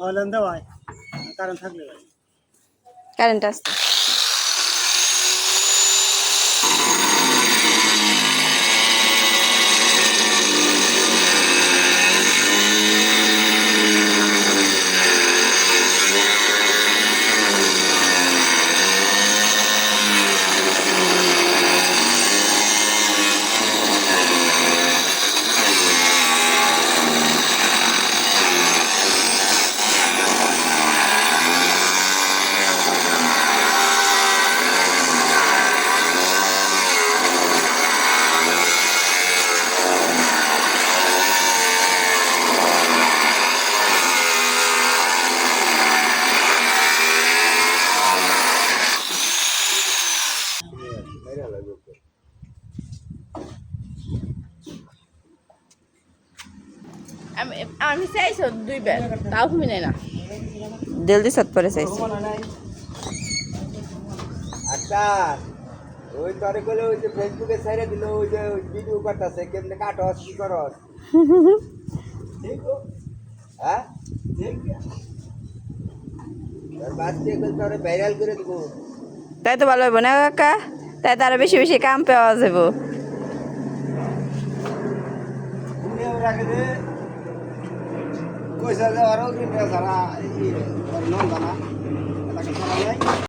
online দেওয়ায় current থাকলে current আসছে আমি চাইছো 2 বার তাও ঘুমি নাই না জলদি সত পরে চাইছি আচ্ছা ওই তরে গেলে ওই যে ফেসবুকে ছেড়ে দিল ওই যে ভিডিও করতেছে কেমনে কাটস কি করস হ্যাঁ বাচ্চা গেলে তরে ভাইরাল করে দিব তাই তো ভালো হইব না কাকা তাই তার বেশি বেশি কাম পাওয়া যাবো রাখে দে কইসা যাওয়ারও দিন সারা এই নন্দনা এলাকা সারা নাই